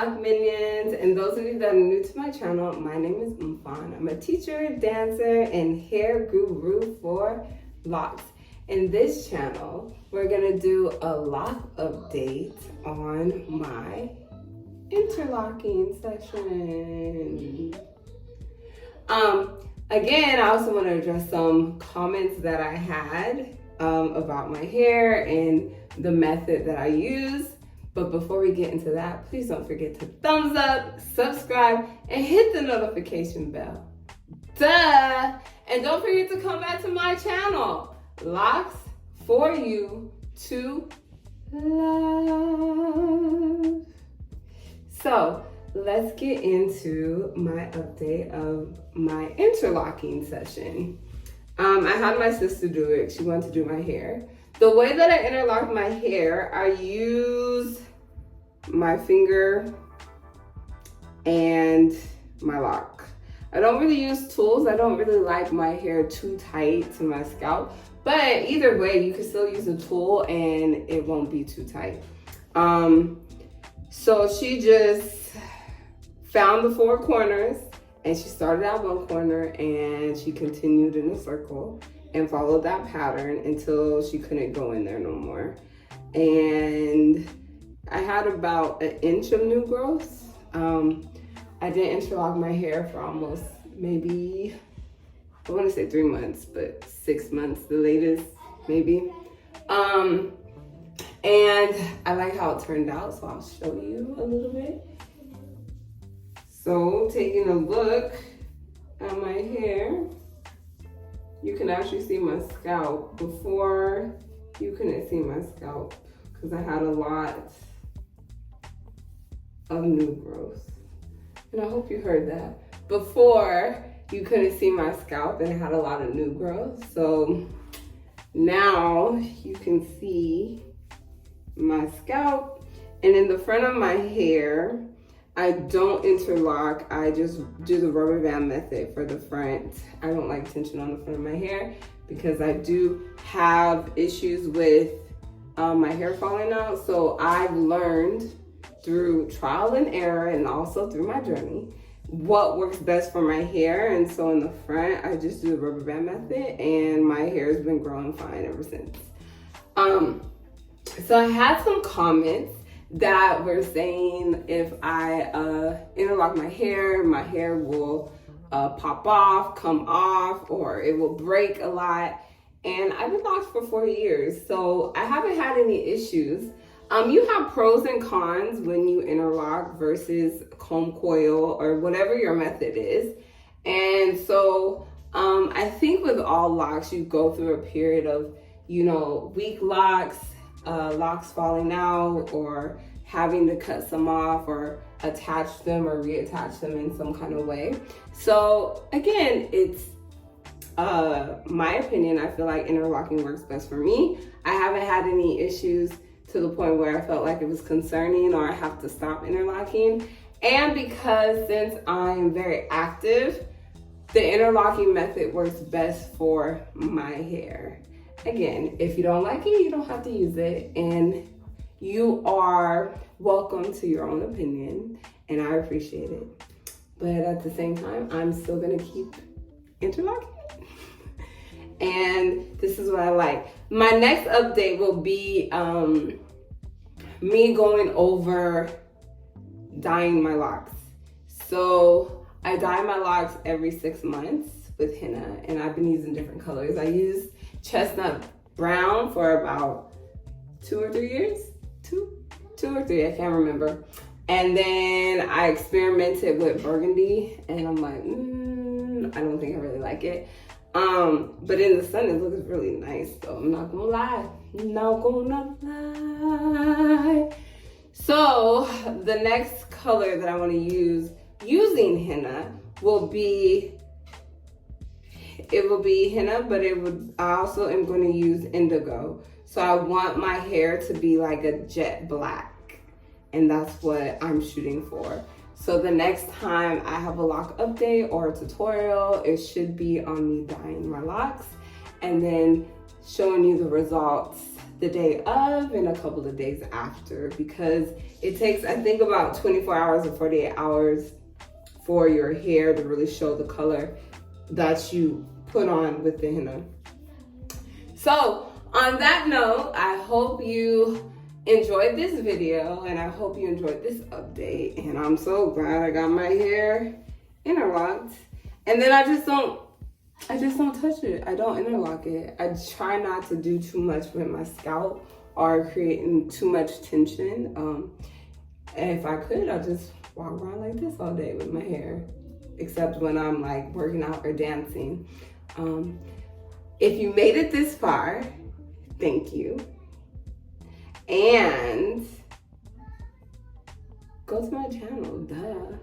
Loc minions, and those of you that are new to my channel, my name is Mfan. I'm a teacher, dancer, and hair guru for locks. In this channel, we're gonna do a lock update on my interlocking session. Again, I also want to address some comments that I had about my hair and the method that I use. But before we get into that, please don't forget to thumbs up, subscribe, and hit the notification bell. Duh! And don't forget to come back to my channel, Loc4u2luv. So let's get into my update of my interlocking session. I had my sister do it. She wanted to do my hair. The way that I interlock my hair, I use my finger and my lock. I don't really use tools. I don't really like my hair too tight to my scalp, but either way, you can still use a tool and it won't be too tight. So she just found the four corners and she started out one corner and she continued in a circle and followed that pattern until she couldn't go in there no more. And I had about an inch of new growth. I didn't interlock my hair for almost maybe, I want to say 3 months, but 6 months, the latest, maybe. And I like how it turned out, so I'll show you a little bit. So taking a look at my hair, you can actually see my scalp. Before, you couldn't see my scalp because I had a lot of new growth. And I hope you heard that. Before, you couldn't see my scalp and I had a lot of new growth. So now you can see my scalp. And in the front of my hair, I don't interlock. I just do the rubber band method for the front. I don't like tension on the front of my hair because I do have issues with my hair falling out. So I've learned through trial and error and also through my journey what works best for my hair. And so in the front, I just do the rubber band method and my hair has been growing fine ever since. So I had some comments that were saying if I interlock my hair will pop off, come off, or it will break a lot. And I've been locked for 4 years, so I haven't had any issues. You have pros and cons when you interlock versus comb coil or whatever your method is. And so I think with all locks, you go through a period of, weak locks, locks falling out, or having to cut some off or attach them or reattach them in some kind of way. So again, it's my opinion. I feel like interlocking works best for me. I haven't had any issues to the point where I felt like it was concerning or I have to stop interlocking. And because since I'm very active, the interlocking method works best for my hair. Again, if you don't like it, you don't have to use it. And you are welcome to your own opinion, and I appreciate it. But at the same time, I'm still gonna keep interlocking. And this is what I like. My next update will be me going over dyeing my locks. So I dye my locks every 6 months with henna, and I've been using different colors. I used chestnut brown for about 2 or 3 years. Two or three, I can't remember. And then I experimented with burgundy and I'm like, I don't think I really like it. But in the sun, it looks really nice though. I'm not gonna lie, So the next color that I wanna use using henna will be, henna, but I also am gonna use indigo. So I want my hair to be like a jet black, and that's what I'm shooting for. So the next time I have a lock update or a tutorial, it should be on me dyeing my locks and then showing you the results the day of and a couple of days after, because it takes, I think, about 24 hours or 48 hours for your hair to really show the color that you put on with the henna. So on that note, I hope you enjoyed this video and I hope you enjoyed this update, and I'm so glad I got my hair interlocked. And then I just don't touch it. I don't interlock it. I try not to do too much with my scalp or creating too much tension. And if I could, I'd just walk around like this all day with my hair, except when I'm like working out or dancing. If you made it this far, thank you. And go to my channel, duh.